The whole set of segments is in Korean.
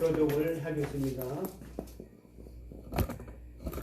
교독을 하겠습니다.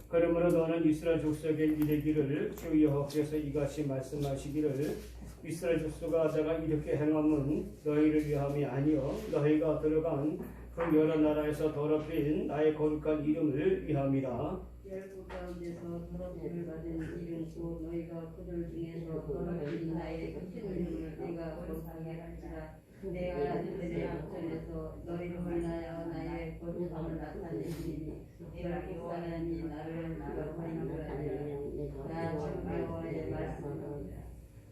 그러므로 너는 이스라엘 족속에 이르기를 주 여호와께서 이같이 말씀하시기를 이스라엘 족속아 내가 이렇게 행함은 너희를 위함이 아니요 너희가 들어간 그 여러 나라에서 더럽힌 나의 거룩한 이름을 위함이라. 열국 가운데서 더럽힘을 받은 이름 곧 너희가 그들 중에서 더럽힌 나의 이름을 내가 거룩하게 할지라. 내가 그들의 목전에서 너희를 인하여 나의 거룩함을 나타내시니 열국 사람이 나를 거룩하는 줄 알리라. 나 주 여호와의 말씀입니다.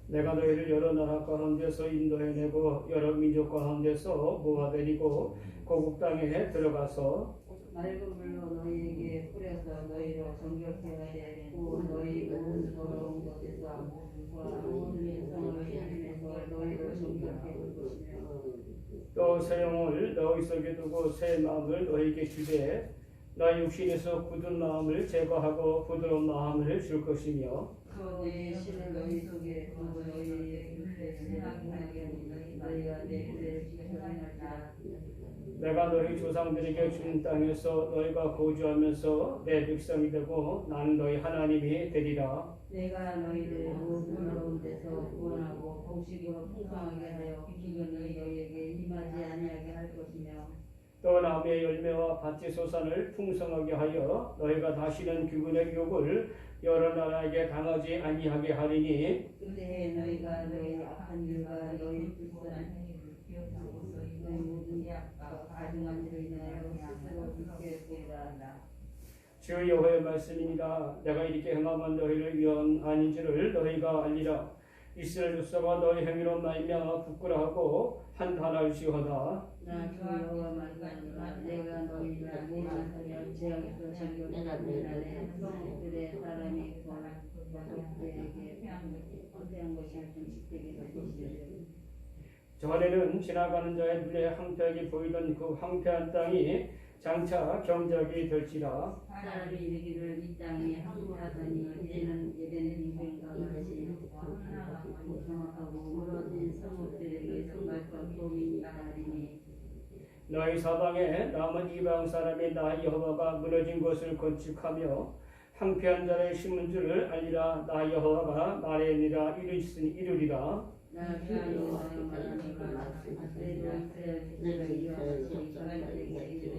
내가 너희를 여러 나라 가운데서 인도해내고 여러 민족 가운데서 모아내리고 고국 땅에 들어가서 맑은 물로 너희에게 뿌려서 너희를 정결케 하였고 너희 온 더러운 곳에서 온 성을 향해서 너희를 정결케 할 것이며 또 새 영을 너희 속에 두고 새 마음을 너희에게 주되 나 육신에서 굳은 마음을 제거하고 부드러운 마음을 줄 것이며 또 내 신을 너희 속에 두고 너희의 곁에 생각하게 하니 너희가 내 길을 지켜나갈지라. 내가 너희 조상들에게 준 땅에서 너희가 거주하면서 내 백성이 되고 나는 너희 하나님이 되리라. 내가 너희를 모든 어려운 데서 구원하고 곡식으로 풍성하게 하여 기근이 너희에게 임하지 아니하게 할 것이며 또 나무의 열매와 밭의 소산을 풍성하게 하여 너희가 다시는 그분의 욕을 여러 나라에게 당하지 아니하게 하리니 그때에 너희가 너희 악한 일과 너희 불쌍한 너희 모든 가증한 일을 인하여 스스로 불쾌했으리라. 주 여호와의 말씀입니다. 내가 이렇게 행하면 너희를 위한 아닌 줄을 너희가 알리라. 이스라엘 족속아 너희 행위로 말미암아 부끄러워하고 한탄할지어다. 나 주 여호와 말씀하노라. 내가 너희를 모든 죄악에서 정결케 하되 성읍들의 사람이 그들에게 황폐한 것이 금식되게 될 것이라. 전에는 지나가는 자의 눈에 황폐하게 보이던 그 황폐한 땅이 장차 경작이 될지라. 사람이 이르기를 이 땅이 황폐하더니 이제는 예배는 인생과 같이 정확하고 무너진 성읍들에게 성갈과 고민이 있다리니 너희 사방에 남은 이방 사람이 나 여호와가 무너진 것을 건축하며 황폐한 자를 심은 줄을 알리라. 나 여호와가 말하니라 이르리라. 나 주 여호와의 말씀이라. 내가 이와같이 가갈대에게 이르기를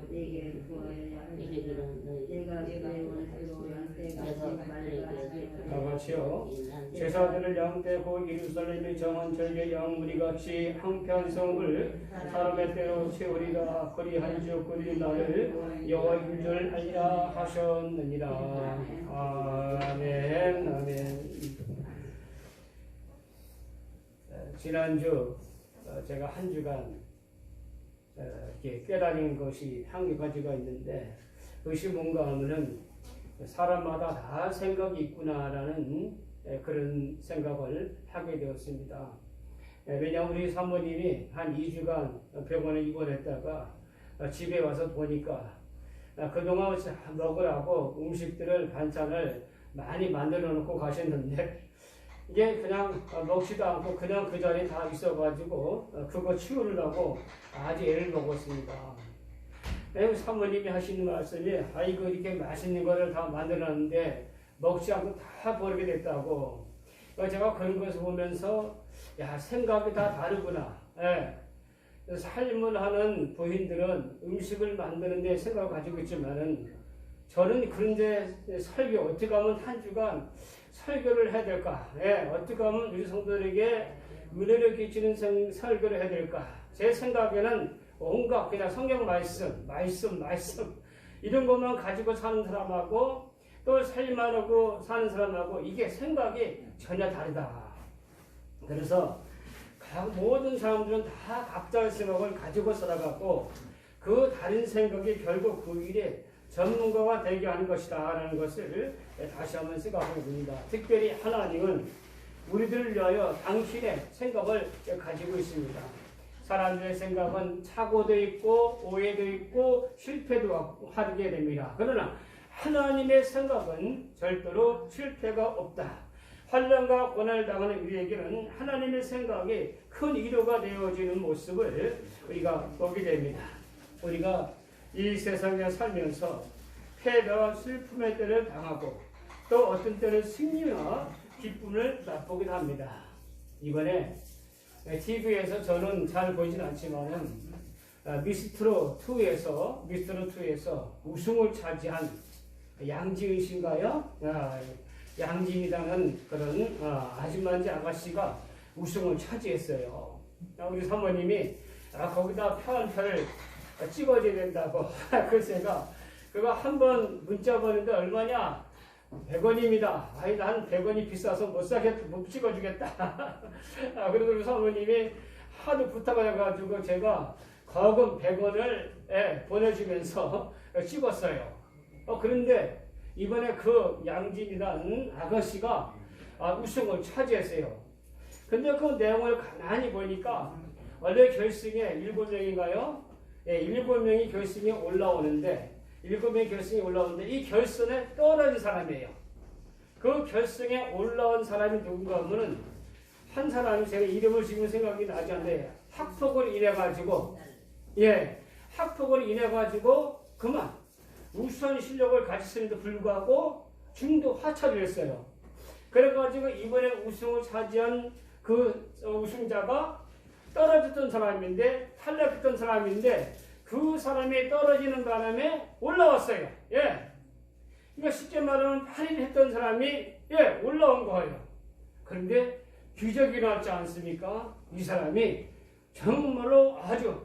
내게 구하여야 하리라. 내가 그의 원수로 양떼같이 말려가시리라. 다 같이요. 제사들을 양떼고 예루살렘의 정한 절개 양무리같이 황폐한 성을 사람의 때로 채우리라. 그리한 주 그리 나를 여호와인 줄 알리라 하셨느니라. 아멘. 아멘. 지난주 제가 한 주간 이렇게 깨달은 것이 한 가지가 있는데 그것이 뭔가 하면은 사람마다 다 생각이 있구나라는 그런 생각을 하게 되었습니다. 왜냐하면 우리 사모님이 한 2주간 병원에 입원했다가 집에 와서 보니까 그동안 먹으라고 음식들을 반찬을 많이 만들어 놓고 가셨는데 이게 그냥 먹지도 않고 그냥 그 자리에 다 있어가지고 그거 치우려고 아주 애를 먹었습니다. 사모님이 하시는 말씀이 아이고 이렇게 맛있는 거를 다 만들었는데 먹지 않고 다 버리게 됐다고. 제가 그런 것을 보면서 야 생각이 다 다르구나. 삶을 하는 부인들은 음식을 만드는 데 생각을 가지고 있지만은 저는 그런데 설교 어떻게 하면 한 주간 설교를 해야 될까? 어떻게 하면 우리 성도들에게 은혜를 끼치는 설교를 해야 될까? 제 생각에는 온갖 그냥 성경 말씀 이런 것만 가지고 사는 사람하고 또 살만 하고 사는 사람하고 이게 생각이 전혀 다르다. 그래서 모든 사람들은 다 각자의 생각을 가지고 살아가고 그 다른 생각이 결국 그 일에 전문가가 되게 하는 것이다 라는 것을 다시 한번 생각해 봅니다. 특별히 하나님은 우리들을 위하여 당신의 생각을 가지고 있습니다. 사람들의 생각은 착오도 있고 오해도 있고 실패도 하게 됩니다. 그러나 하나님의 생각은 절대로 실패가 없다. 환난과 고난을 당하는 우리에게는 하나님의 생각이 큰 위로가 되어지는 모습을 우리가 보게 됩니다. 우리가 이 세상에 살면서 패배와 슬픔의 때를 당하고 또 어떤 때는 승리와 기쁨을 맛보기도 합니다. 이번에 TV에서 저는 잘 보이진 않지만은 미스트로 2에서 우승을 차지한 양지은 씨인가요? 양진이라는 그런 아줌마인지 아가씨가 우승을 차지했어요. 우리 사모님이 거기다 표한표를 찍어줘야 된다고. 그래서 제가 그거 한번 문자 보는데 얼마냐? 100원입니다. 아니 난 100원이 비싸서 못 찍어주겠다. 그래도 우리 사모님이 하도 부탁을 해가지고 제가 거금 100원을 보내주면서 찍었어요. 그런데 이번에 그 양진이라는 아가씨가 우승을 차지했어요. 근데 그 내용을 가만히 보니까 원래 결승에 7명인가요? 7명이 결승에 올라오는데 7명이 결승에 올라오는데 이 결선에 떨어진 사람이에요. 그 결승에 올라온 사람이 누군가 하면은 한 사람이 제가 이름을 지금 생각이 나지 않는데 학폭을 인해가지고 학폭을 인해가지고 그만 우수한 실력을 가졌음에도 불구하고 중도 하차를 했어요. 그래가지고 이번에 우승을 차지한 그 우승자가 떨어졌던 사람인데 탈락했던 사람인데 그 사람이 떨어지는 바람에 올라왔어요. 그러니까 쉽게 말하면 8일 했던 사람이 올라온 거예요. 그런데 기적이 났지 않습니까? 이 사람이 정말로 아주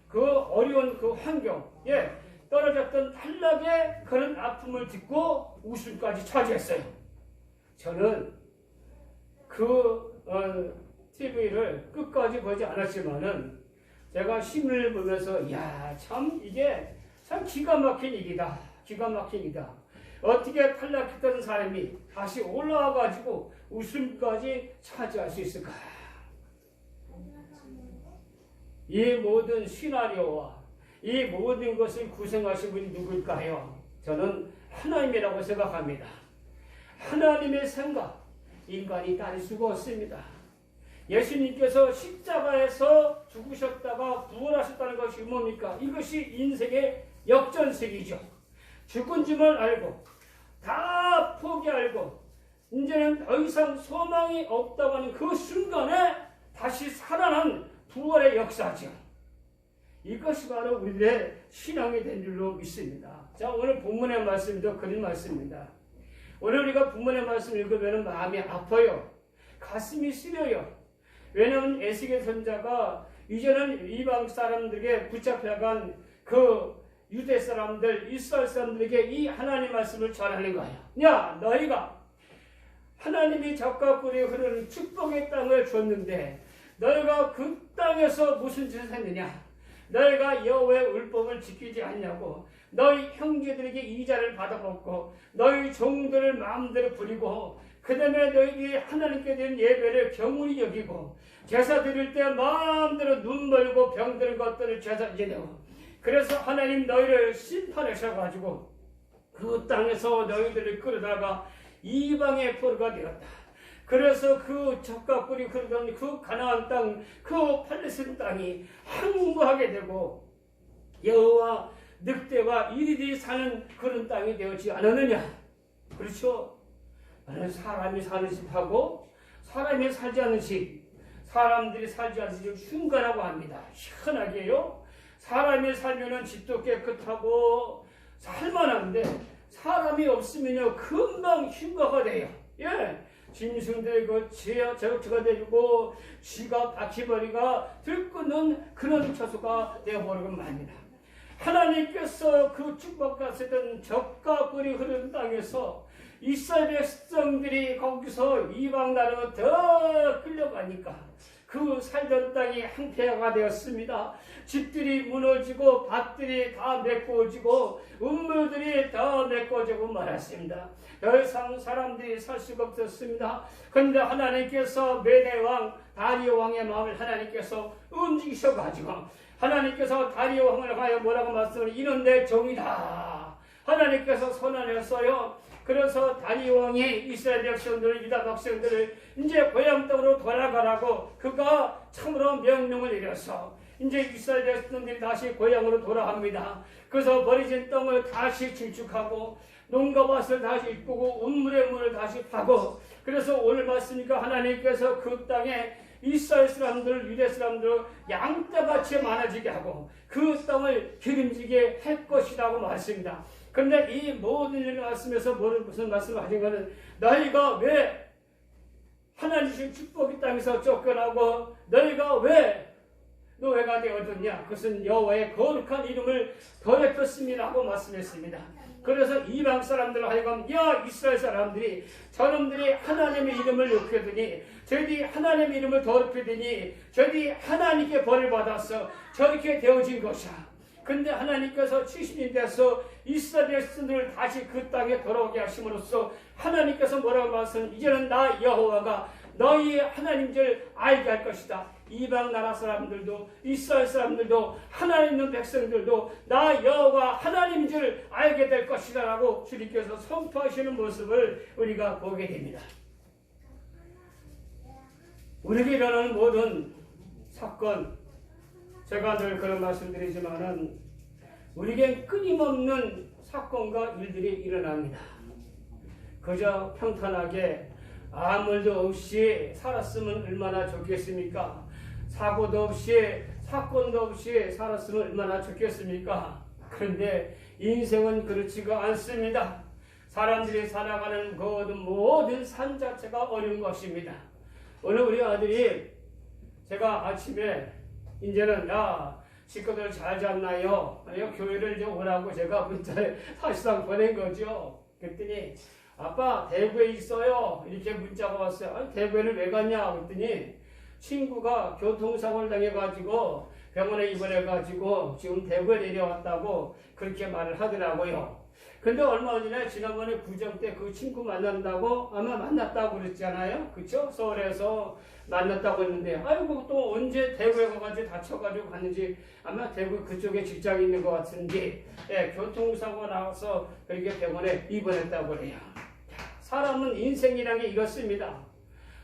그 어려운 그 환경, 떨어졌던 탈락의 그런 아픔을 딛고 우승까지 차지했어요. 저는 그 TV를 끝까지 보지 않았지만은 제가 신문을 보면서 참 이게 참 기가 막힌 일이다. 기가 막힌 일이다. 어떻게 탈락했던 사람이 다시 올라와가지고 우승까지 차지할 수 있을까? 이 모든 시나리오와 이 모든 것을 구성하신 분이 누굴까요? 저는 하나님이라고 생각합니다. 하나님의 생각, 인간이 따를 수가 없습니다. 예수님께서 십자가에서 죽으셨다가 부활하셨다는 것이 뭡니까? 이것이 인생의 역전식이죠. 죽은 줄만 알고 다 포기하고 이제는 더 이상 소망이 없다고 하는 그 순간에 다시 살아난 부활의 역사죠. 이것이 바로 우리의 신앙이 된 줄로 믿습니다. 자, 오늘 본문의 말씀도 그런 말씀입니다. 오늘 우리가 본문의 말씀 읽으면 마음이 아파요. 가슴이 쓰려요. 왜냐하면 에스겔 선지자가 이제는 이방 사람들에게 붙잡혀간 그 유대 사람들, 이스라엘 사람들에게 이 하나님 말씀을 전하는 거야. 너희가 하나님이 젖과 꿀이 흐르는 축복의 땅을 줬는데 너희가 그 땅에서 무슨 짓을 했느냐? 너희가 여호와의 율법을 지키지 않냐고. 너희 형제들에게 이자를 받아먹고 너희 종들을 마음대로 부리고 그 다음에 너희들이 하나님께 드린 예배를 경홀히 여기고 제사 드릴 때 마음대로 눈 멀고 병드는 것들을 제사 지내고 그래서 하나님 너희를 심판하셔가지고 그 땅에서 너희들을 끌어다가 이방의 포로가 되었다. 그래서 그 젖과 꿀이 흐르던 그 가나안 땅, 그 팔레스틴 땅이 황무하게 되고 여호와 늑대와 이리들이 사는 그런 땅이 되었지 않았느냐? 그렇죠? 사람이 사는 집하고 사람이 살지 않는 집, 사람들이 살지 않는 집 흉가라고 합니다. 희한하게요. 사람이 살면은 집도 깨끗하고 살만한데 사람이 없으면요 금방 흉가가 돼요. 짐승들 저가 되고 쥐가 바퀴벌이가 들끓는 그런 처소가 되어버리고 말입니다. 하나님께서 그 축복하셨던 젖과 꿀이 흐르는 땅에서 이스라엘 백성들이 거기서 이방 나라로 더 끌려가니까 그 살던 땅이 황폐화가 되었습니다. 집들이 무너지고 밭들이 다 메꿔지고 음물들이 다 메꿔지고 말았습니다. 더 이상 사람들이 살 수가 없었습니다. 그런데 하나님께서 메대왕 다리오 왕의 마음을 하나님께서 움직이셔가지고 하나님께서 다리오 왕을 하여 뭐라고 말씀을 이는 내 종이다. 하나님께서 선언했어요. 그래서 다리오 왕이 이스라엘 백성들을 유다 백성들을 이제 고향 땅으로 돌아가라고 그가 참으로 명령을 내려서 이제 이스라엘 백성들이 다시 고향으로 돌아갑니다. 그래서 버려진 땅을 다시 증축하고 농가 밭을 다시 이쁘고 운물의 문을 다시 파고, 그래서 오늘 말씀이니까 하나님께서 그 땅에 이스라엘 사람들, 유대 사람들 양떼같이 많아지게 하고 그 땅을 기름지게 할 것이라고 말씀입니다. 그런데 이 모든 일을 말씀에서 무슨 말씀을 하신 것은, 너희가 왜 하나님 주신 축복의 땅에서 쫓겨나고 너희가 왜 노예가 되어졌냐? 그것은 여호와의 거룩한 이름을 더럽혔음이라고 말씀했습니다. 그래서 이방 사람들을 하여금, 야 이스라엘 사람들이 저놈들이 하나님의 이름을 욕하더니, 저희들이 하나님의 이름을 더럽히더니 저희들이 하나님께 벌을 받아서 저렇게 되어진 것이야. 근데 하나님께서 70년 돼서 이스라엘 백성들을 다시 그 땅에 돌아오게 하심으로써 하나님께서 뭐라고 말씀하시면, 이제는 나 여호와가 너희의 하나님인 줄 알게 할 것이다. 이방 나라 사람들도 이스라엘 사람들도 하나님 있는 백성들도 나 여호와 하나님인 줄 알게 될 것이다 라고 주님께서 선포하시는 모습을 우리가 보게 됩니다. 우리에게 일어나는 모든 사건, 제가 늘 그런 말씀드리지만은 우리에겐 끊임없는 사건과 일들이 일어납니다. 그저 평탄하게 아무 일도 없이 살았으면 얼마나 좋겠습니까? 사고도 없이 사건도 없이 살았으면 얼마나 좋겠습니까? 그런데 인생은 그렇지가 않습니다. 사람들이 살아가는 모든 산 자체가 어려운 것입니다. 오늘 우리 아들이, 제가 아침에 이제는 야 식구들 잘 잤나요? 교회를 좀 오라고 제가 문자를 사실상 보낸 거죠. 그랬더니 아빠 대구에 있어요 이렇게 문자가 왔어요. 아니 대구에는 왜 갔냐 그랬더니 친구가 교통사고를 당해가지고 병원에 입원해가지고 지금 대구에 내려왔다고 그렇게 말을 하더라고요. 근데 얼마 전에 지난번에 구정 때 그 친구 만난다고 아마 만났다고 그랬잖아요. 그쵸? 서울에서 만났다고 했는데, 아이고 또 언제 대구에 가가지고 다쳐가지고 갔는지, 아마 대구 그쪽에 직장이 있는 것 같은데, 예, 교통사고 나와서 그렇게 병원에 입원했다고 그래요. 사람은 인생이라는 게 이렇습니다.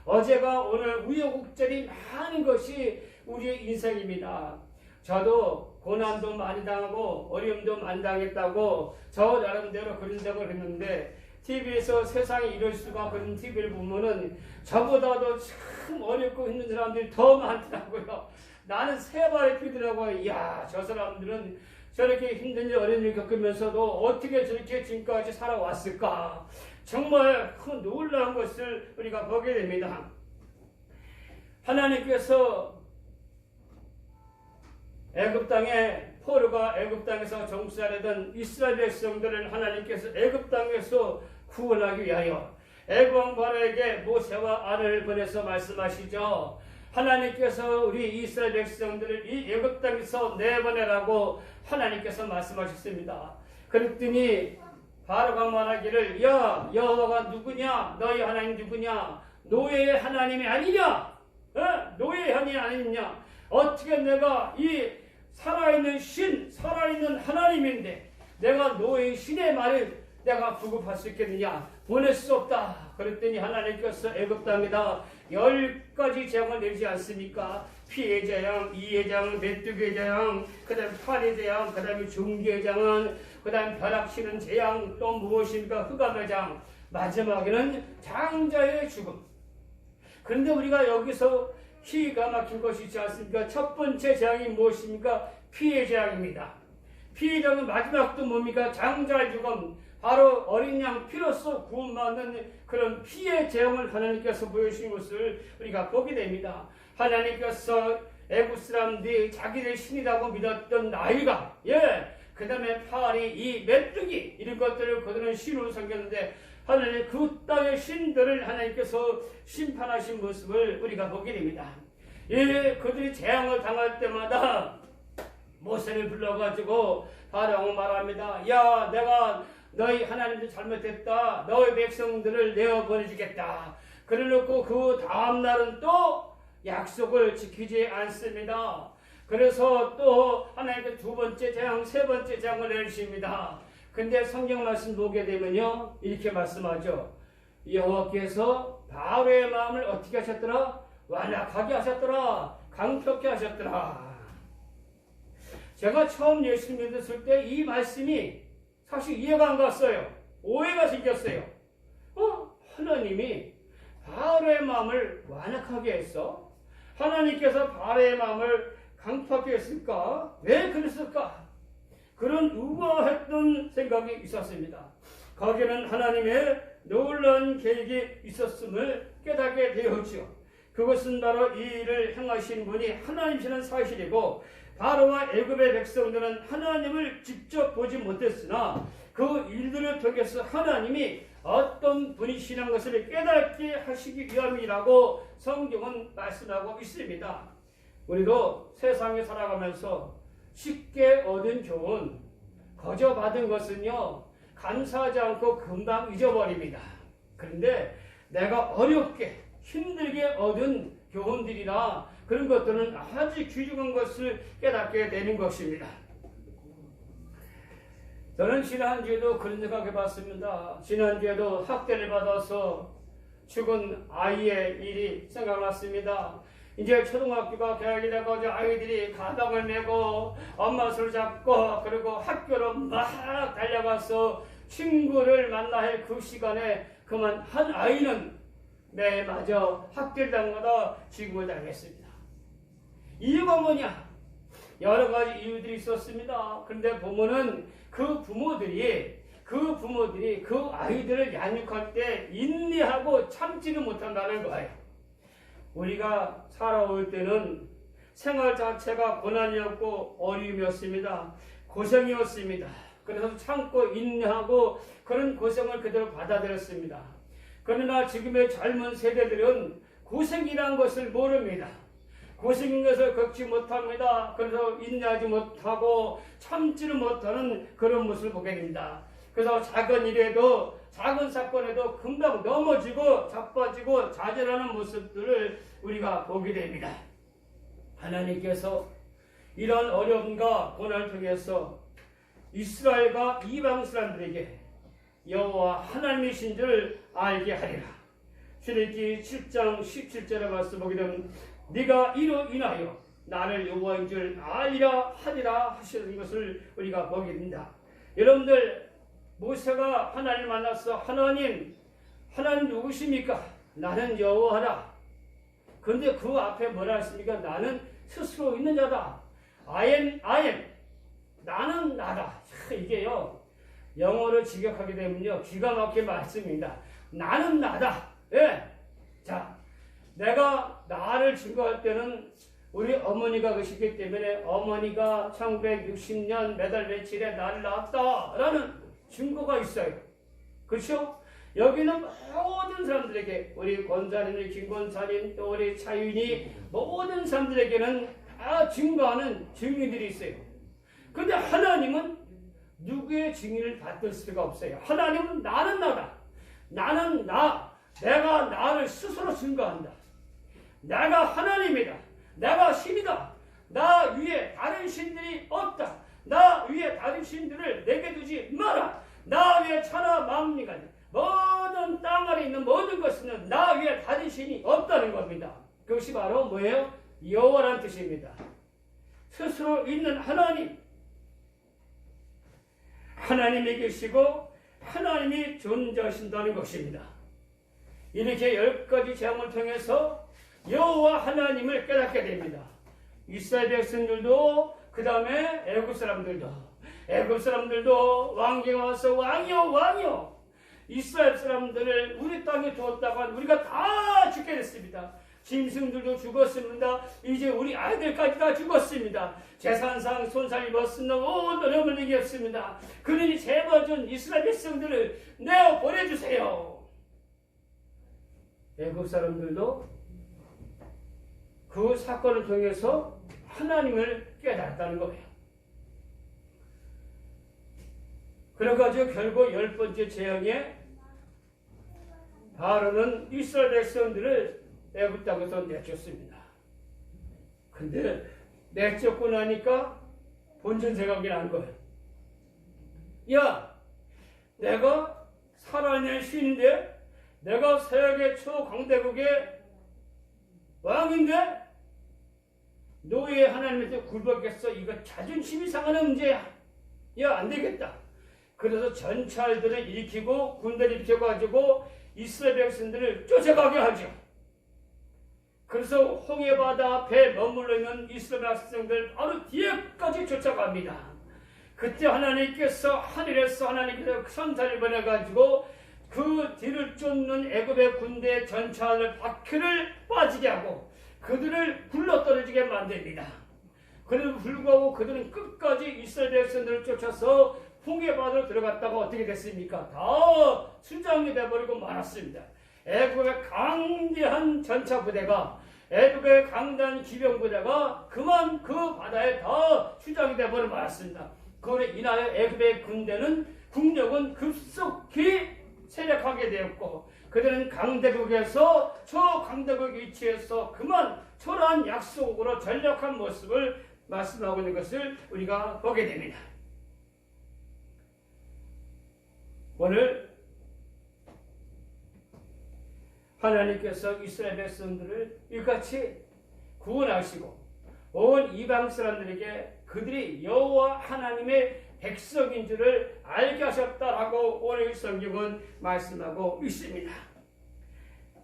어제가 오늘 우여곡절이 많은 것이 우리의 인생입니다. 저도 고난도 많이 당하고 어려움도 많이 당했다고 저 나름대로 그런 생각을 했는데, TV에서 세상에 이럴 수가 그런 TV를 보면은 저보다도 참 어렵고 힘든 사람들이 더 많더라고요. 나는 세 발에 피더라고요. 이야, 저 사람들은 저렇게 힘든 일 어려운 일 겪으면서도 어떻게 저렇게 지금까지 살아왔을까. 정말 큰 놀라운 것을 우리가 보게 됩니다. 하나님께서 애굽 땅에, 포로가 애굽 땅에서 정수하려던 이스라엘 백성들을 하나님께서 애굽 땅에서 구원하기 위하여 애굽 왕 바로에게 모세와 아론을 보내서 말씀하시죠. 하나님께서 우리 이스라엘 백성들을 이 애굽 땅에서 내보내라고 하나님께서 말씀하셨습니다. 그랬더니 바로가 말하기를, 야 여호와가 누구냐? 너희 하나님 누구냐? 노예의 하나님이 아니냐? 노예의 하나님이 아니냐? 어떻게 내가 이 살아있는 신, 살아있는 하나님인데 내가 노예의 신의 말을 내가 부급할 수 있겠느냐? 보낼 수 없다. 그랬더니 하나님께서 애굽 땅에다 10가지 재앙을 내리지 않습니까? 피의 재앙, 이의 재앙, 메뚜기의 재앙, 그 다음에 팔의 재앙, 그 다음에 중기의 재앙, 그 다음에 벼락치는 재앙, 또 무엇입니까? 흑암의 재앙, 마지막에는 장자의 죽음. 그런데 우리가 여기서 기가 막힌 것이 있지 않습니까? 첫 번째 재앙이 무엇입니까? 피의 재앙입니다. 피의 재앙은 마지막도 뭡니까? 장자의 죽음. 바로 어린 양 피로써 구원받는 그런 피의 재앙을 하나님께서 보여주신 것을 우리가 보게 됩니다. 하나님께서 애굽 사람들이 자기들 신이라고 믿었던 나일과, 그 다음에 파리, 이 메뚜기, 이런 것들을 그들은 신으로 섬겼는데 하나님 그 땅의 신들을 하나님께서 심판하신 모습을 우리가 보게 됩니다. 그들이 재앙을 당할 때마다 모세를 불러가지고 바로가 말합니다. 야, 내가 너희 하나님도 잘못했다. 너희 백성들을 내어보내주겠다. 그래놓고 그 다음날은 또 약속을 지키지 않습니다. 그래서 또 하나님께 두 번째 재앙, 세 번째 재앙을 내리십니다. 근데 성경 말씀 보게 되면요, 이렇게 말씀하죠. 여호와께서 바로의 마음을 어떻게 하셨더라? 완악하게 하셨더라. 강력하게 하셨더라. 제가 처음 예수 믿었을 때 이 말씀이 사실 이해가 안 갔어요. 오해가 생겼어요. 하나님이 바로의 마음을 완악하게 했어? 하나님께서 바로의 마음을 강팍하게 했을까? 왜 그랬을까? 그런 우아했던 생각이 있었습니다. 거기에는 하나님의 놀라운 계획이 있었음을 깨닫게 되었죠. 그것은 바로 이 일을 행하신 분이 하나님이시는 사실이고, 바로와 애굽의 백성들은 하나님을 직접 보지 못했으나 그 일들을 통해서 하나님이 어떤 분이시라는 것을 깨닫게 하시기 위함이라고 성경은 말씀하고 있습니다. 우리도 세상에 살아가면서 쉽게 얻은 교훈, 거저 받은 것은요, 감사하지 않고 금방 잊어버립니다. 그런데 내가 어렵게 힘들게 얻은 교훈들이나 그런 것들은 아주 귀중한 것을 깨닫게 되는 것입니다. 저는 지난주에도 그런 생각해 봤습니다. 지난주에도 학대를 받아서 죽은 아이의 일이 생각났습니다. 이제 초등학교가 개학이 되고 아이들이 가방을 메고 엄마 손을 잡고 그리고 학교로 막 달려가서 친구를 만나 할 그 시간에 그만 한 아이는 매마저 학대를 당하다 죽음을 당했습니다. 이유가 뭐냐? 여러 가지 이유들이 있었습니다. 그런데 보면은 그 부모들이 그 아이들을 양육할 때 인내하고 참지를 못한다는 거예요. 우리가 살아올 때는 생활 자체가 고난이었고 어려움이었습니다. 고생이었습니다. 그래서 참고 인내하고 그런 고생을 그대로 받아들였습니다. 그러나 지금의 젊은 세대들은 고생이라는 것을 모릅니다. 고생인 것을 겪지 못합니다. 그래서 인내하지 못하고 참지를 못하는 그런 모습을 보게 됩니다. 그래서 작은 일에도 작은 사건에도 금방 넘어지고 자빠지고 좌절하는 모습들을 우리가 보게 됩니다. 하나님께서 이런 어려움과 고난을 통해서 이스라엘과 이방 사람들에게 여호와 하나님이신 줄 알게 하리라. 출애굽기 7장 17절의 말씀 보게 되면 네가 이로 인하여 나를 여호와인 줄 알리라 하리라 하시는 것을 우리가 보게 됩니다. 여러분들, 모세가 하나님을 만나서 하나님 누구십니까? 나는 여호와라. 그런데 그 앞에 뭐라 했습니까? 나는 스스로 있는 자다. I am. 나는 나다. 이게요, 영어를 직역하게 되면요, 기가 막힌 말씀입니다. 나는 나다. 예. 자, 내가 나를 증거할 때는 우리 어머니가 계시기 때문에 어머니가 1960년 몇 월 며칠에 나를 낳았다라는 증거가 있어요. 그렇죠? 여기는 모든 사람들에게, 우리 권사님, 김권사님, 또 우리 차윤이, 모든 사람들에게는 다 증거하는 증인들이 있어요. 근데 하나님은 누구의 증인을 받을 수가 없어요. 하나님은 나는 나다. 나는 나. 내가 나를 스스로 증거한다. 내가 하나님이다. 내가 신이다. 나 위에 다른 신들이 없다. 나 위에 다른 신들을 내게 두지 마라. 나 위에 천하 만민이 모든 땅 아래 있는 모든 것은 나 위에 다른 신이 없다는 겁니다. 그것이 바로 뭐예요? 여호와라는 뜻입니다. 스스로 있는 하나님. 하나님이 계시고 하나님이 존재하신다는 것입니다. 이렇게 10가지 재앙을 통해서 여호와 하나님을 깨닫게 됩니다. 이스라엘 백성들도, 그 다음에 애굽 사람들도 왕기가 와서 왕이요 이스라엘 사람들을 우리 땅에 두었다가 우리가 다 죽게 됐습니다. 짐승들도 죽었습니다. 이제 우리 아이들까지 다 죽었습니다. 재산상 손살 입었으나 모든 어려움을 이겼습니다. 그러니 제발 좀 이스라엘 백성들을 내어 보내주세요. 애굽 사람들도 그 사건을 통해서 하나님을 깨달았다는 거예요. 그래가지고 결국 10번째 재앙에 바로는 이스라엘 백성들을 애굽 땅에서 내쫓습니다. 근데 내쫓고 나니까 본전 생각이 난 거예요. 야, 내가 살아있는 신인데, 내가 세계 초강대국의 왕인데, 노예 하나님한테 굴복해서 이거 자존심이 상하는 문제야. 야, 안 되겠다. 그래서 전찰들을 일으키고 군대를 일으켜가지고 이스라엘 백성들을 쫓아가게 하죠. 그래서 홍해바다 앞에 머물러 있는 이스라엘 백성들 바로 뒤에까지 쫓아갑니다. 그때 하나님께서 하늘에서 하나님께서 천사를 보내가지고 그 뒤를 쫓는 애굽의 군대 전차를 바퀴를 빠지게 하고 그들을 굴러떨어지게 만듭니다. 그럼에도 불구하고 그들은 끝까지 이스라엘 백성들을 쫓아서 홍해바다로 들어갔다가 어떻게 됐습니까? 다 수장이 되어버리고 말았습니다. 애굽의 강대한 전차 부대가 애굽의 강대한 기병 부대가 그만 그 바다에 다 수장이 되어버리고 말았습니다. 그로 인하여 애굽의 군대는 국력은 급속히 세력하게 되었고 그들은 강대국에서 저 강대국 위치에서 그만 초라한 약속으로 전력한 모습을 말씀하고 있는 것을 우리가 보게 됩니다. 오늘 하나님께서 이스라엘 백성들을 이같이 구원하시고 온 이방 사람들에게 그들이 여호와 하나님의 백성인 줄을 알게 하셨다라고 오늘 성경은 말씀하고 있습니다.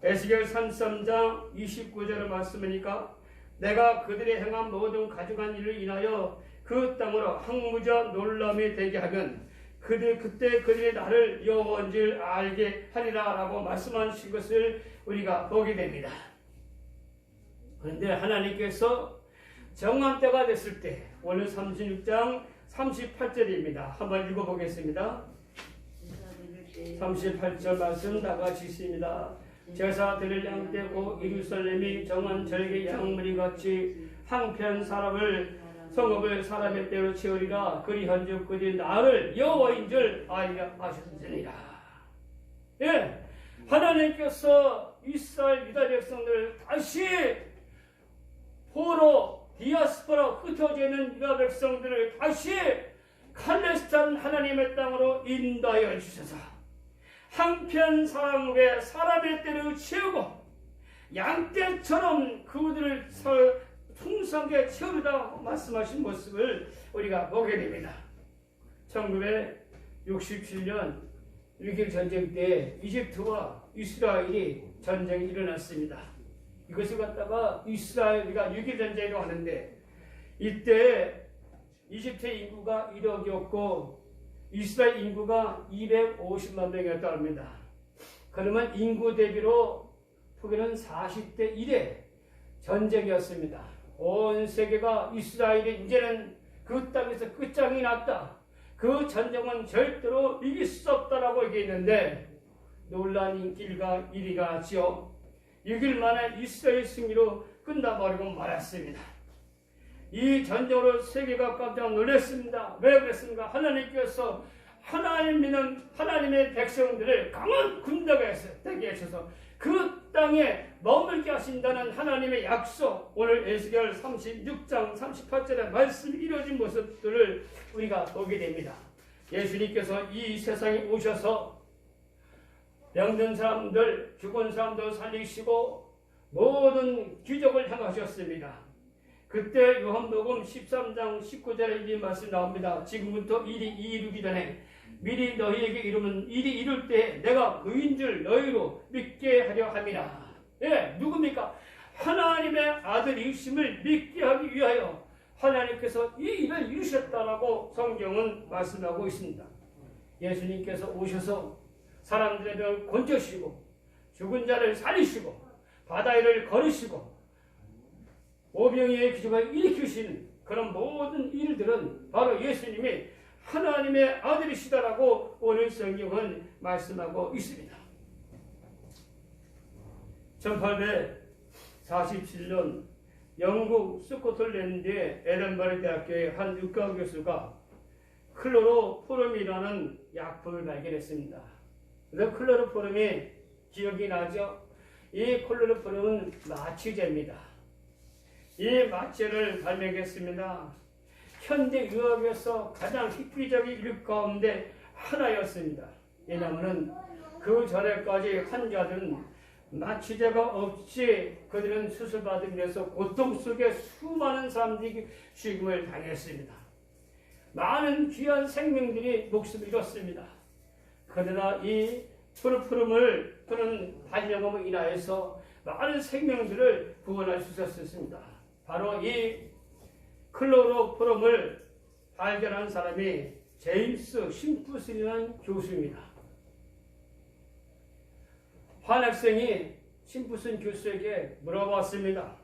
에스겔 33장 29절의 말씀이니까 내가 그들의 행한 모든 가증한 일을 인하여 그 땅으로 항무자 놀람이 되게 하면 그때 그들이 나를 여호와인 줄 알게 하리라 라고 말씀하신 것을 우리가 보게 됩니다. 그런데 하나님께서 정한 때가 됐을 때 오늘 36장 38절입니다. 한번 읽어보겠습니다. 38절 말씀 다같이 있습니다. 제사 드릴 양 때고 예루살렘이 정한 절개 양무리 같이 한편 성읍을 사람의 때로 채우리라. 그리한즉 그들이 나를 여호와인 줄 알게 하셨느니라. 예, 하나님께서 이스라엘 유다 백성들 다시 포로 디아스포라 흩어져 있는 유다 백성들을 다시 칼레스탄 하나님의 땅으로 인도하여 주셔서 한편 성읍에 사람의 때를 채우고 양떼처럼 그들을 풍성하게 채우리라 말씀하신 모습을 우리가 보게 됩니다. 1967년 6.1 전쟁 때 이집트와 이스라엘이 전쟁이 일어났습니다. 이것을 갖다가 이스라엘과 6.1 전쟁이 하는데 이때 이집트의 인구가 1억이었고 이스라엘 인구가 250만 명이었다고 합니다. 그러면 인구 대비로 북에는 40대 1의 전쟁이었습니다. 온 세계가 이스라엘이 이제는 그 땅에서 끝장이 났다. 그 전쟁은 절대로 이길 수 없다라고 얘기했는데 놀란 길과 일이가 지어 6일 만에 이스라엘 승리로 끝나버리고 말았습니다. 이 전쟁으로 세계가 깜짝 놀랐습니다. 왜 그랬습니까? 하나님께서 하나님 믿는 하나님의 백성들을 강한 군대가 되게 하셔서 그 땅에 머물게 하신다는 하나님의 약속, 오늘 에스겔 36장 38절의 말씀이 이루어진 모습들을 우리가 보게 됩니다. 예수님께서 이 세상에 오셔서 병든 사람들, 죽은 사람들 살리시고 모든 기적을 행하셨습니다. 그때 요한복음 13장 19절에 이 말씀 나옵니다. 지금부터 일이 이루기 전에 미리 너희에게 이루면 일이 이룰 때 내가 그인 줄 너희로 믿게 하려 함이라. 예, 누굽니까? 하나님의 아들이심을 믿게 하기 위하여 하나님께서 이 일을 이루셨다라고 성경은 말씀하고 있습니다. 예수님께서 오셔서 사람들을 건져시고 죽은 자를 살리시고 바다 위를 걸으시고 오병이의 기적을 일으키시는 그런 모든 일들은 바로 예수님이 하나님의 아들이시다라고 오늘 성경은 말씀하고 있습니다. 1847년 영국 스코틀랜드의 에든버러 대학교의 한 의과 교수가 클로로포름이라는 약품을 발견했습니다. 그래서 클로로포름이 기억이 나죠? 이 클로로포름은 마취제입니다. 이 마취를 발명했습니다. 현대 의학에서 가장 획기적인 일 가운데 하나였습니다. 왜냐하면 그 전에까지 환자들은 마취제가 없이 그들은 수술받으면서 고통 속에 수많은 사람들이 죽음을 당했습니다. 많은 귀한 생명들이 목숨을 잃었습니다. 그러나 이 푸르푸름을 그런 발명함을 인하여서 많은 생명들을 구원할 수 있었습니다. 바로 이 클로로포름을 발견한 사람이 제임스 심프슨이라는 교수입니다. 한 학생이 심프슨 교수에게 물어봤습니다.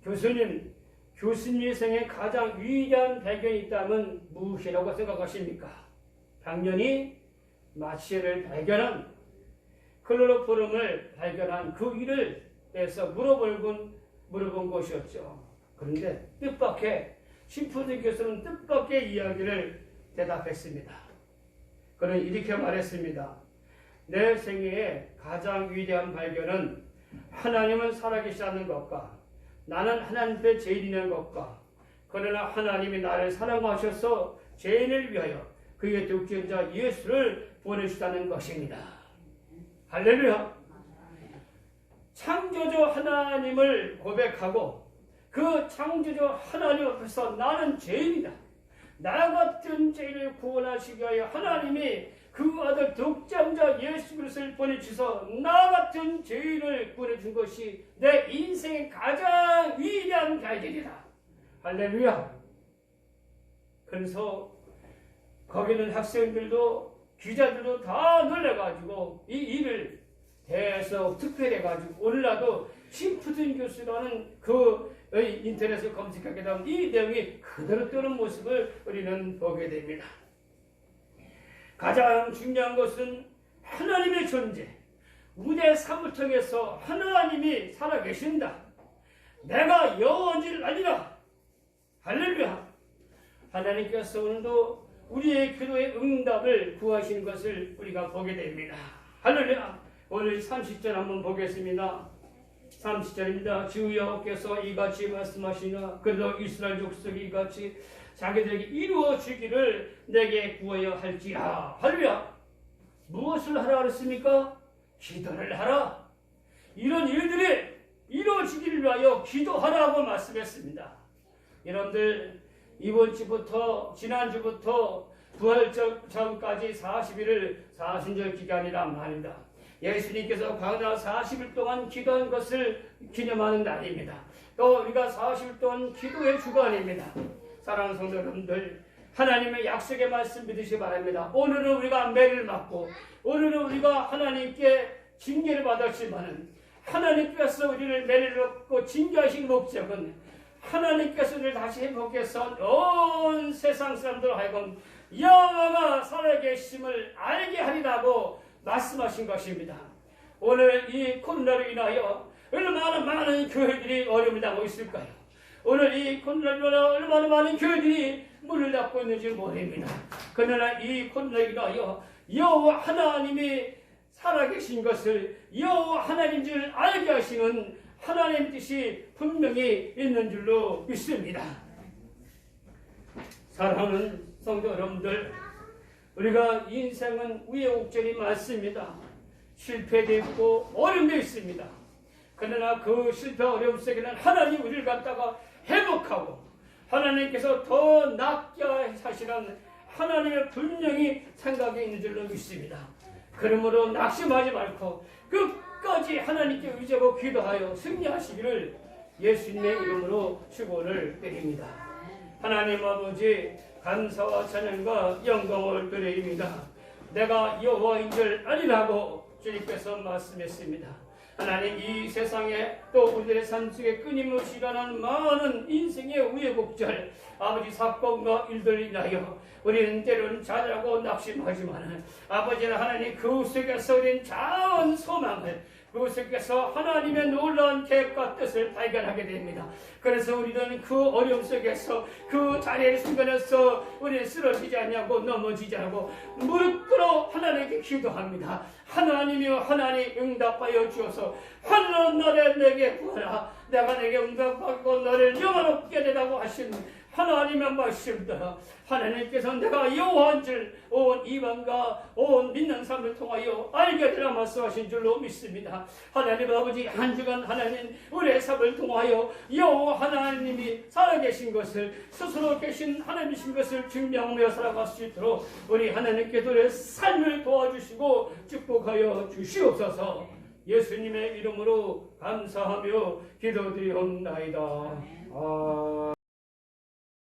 교수님, 교수님의 생에 가장 위대한 발견이 있다면 무엇이라고 생각하십니까? 당연히 마취를 발견한 클로로포름을 발견한 그 일을 해서 물어본 것이었죠. 그런데 뜻밖의 심프슨 교수는 뜻밖의 이야기를 대답했습니다. 그는 이렇게 말했습니다. 내 생애의 가장 위대한 발견은 하나님은 살아계시다는 것과 나는 하나님의 죄인이라는 것과 그러나 하나님이 나를 사랑하셔서 죄인을 위하여 그의 독생자 예수를 보내시다는 것입니다. 할렐루야. 창조주 하나님을 고백하고 그 창조주 하나님 앞에서 나는 죄인이다. 나 같은 죄인을 구원하시기 위하여 하나님이 그 아들 독생자 예수 그리스도를 보내주셔서 나 같은 죄인을 구원해준 것이 내 인생의 가장 위대한 발견이다. 할렐루야. 그래서 거기는 학생들도 기자들도 다 놀라가지고 이 일을 계속 특별해가지고 오늘날도 심프슨 교수라는 그 인터넷에 검색하게 되면 이 내용이 그대로 뜨는 모습을 우리는 보게 됩니다. 가장 중요한 것은 하나님의 존재, 우대 사무통에서 하나님이 살아계신다. 내가 여호와인지를 알리라. 할렐루야. 하나님께서 오늘도 우리의 기도의 응답을 구하시는 것을 우리가 보게 됩니다. 할렐루야. 오늘 30절 한번 보겠습니다. 30절입니다. 주 여호와께서 이같이 말씀하시나 그도 이스라엘 족속이 이같이 자기들에게 이루어 주기를 내게 구하여 할지라. 할렐루야. 무엇을 하라 그랬습니까? 기도를 하라. 이런 일들이 이루어지기를 위하여 기도하라고 말씀했습니다. 여러분들 이번 주부터 지난주부터 부활절 전까지 40일을 사순절 기간이란 말입니다. 예수님께서 광야 40일 동안 기도한 것을 기념하는 날입니다. 또 우리가 40일 동안 기도의 주간입니다. 사랑하는 성도 여러분들, 하나님의 약속의 말씀 믿으시기 바랍니다. 오늘은 우리가 매를 맞고 오늘은 우리가 하나님께 징계를 받았지만은 하나님께서 우리를 매를 맞고 징계하신 목적은 하나님께서 우리를 다시 회복해서 온 세상 사람들 하여금 여호와가 살아계심을 알게 하리라고 말씀하신 것입니다. 오늘 이 코로나로 인하여 얼마나 많은 교회들이 어려움을 당하고 있을까요? 오늘 이 코로나로 인하여 얼마나 많은 교회들이 문을 닫고 있는지 모릅니다. 그러나 이 코로나로 인하여 여호와 하나님이 살아계신 것을 여호와 하나님인 줄 알게 하시는 하나님 뜻이 분명히 있는 줄로 믿습니다. 사랑하는 성도 여러분들, 우리가 인생은 우여곡절이 많습니다. 실패도 있고 어려움도 있습니다. 그러나 그 실패 어려움 속에는 하나님 우리를 갖다가 회복하고 하나님께서 더 낫게 하시는 하나님의 분명히 생각이 있는 줄로 믿습니다. 그러므로 낙심하지 말고 끝까지 하나님께 의지하고 기도하여 승리하시기를 예수님의 이름으로 축원을 드립니다. 하나님 아버지, 감사와 찬양과 영광을 드립니다. 내가 여호와인 줄 알리라고 주님께서 말씀했습니다. 하나님, 이 세상에 또 우리들의 삶 속에 끊임없이 일어나는 많은 인생의 우여곡절, 아버지 사건과 일들을 인하여 우리는 때로는 좌절하고 낙심하지만 아버지는 하나님 그 속에서 우리는 자원 소망을 그 속에서 하나님의 놀라운 계획과 뜻을 발견하게 됩니다. 그래서 우리는 그 어려움 속에서 그 자리의 순간에서 우리는 쓰러지지 않냐고 넘어지지 않고 무릎 꿇어 하나님께 기도합니다. 하나님이여 하나님 응답하여 주어서 하나님 너를 내게 구하라. 내가 내게 응답하고 너를 영원롭게 되라고 하신 하나님의 말씀대로 하나님께서 내가 여호와인 줄 온 이방과 온 믿는 사람을 통하여 알게 되라 말씀하신 줄로 믿습니다. 하나님 아버지, 한 주간 하나님 우리의 삶을 통하여 여호와 하나님이 살아계신 것을, 스스로 계신 하나님이신 것을 증명하며 살아갈 수 있도록 우리 하나님께서 우리의 삶을 도와주시고 축복하여 주시옵소서. 예수님의 이름으로 감사하며 기도드리옵나이다.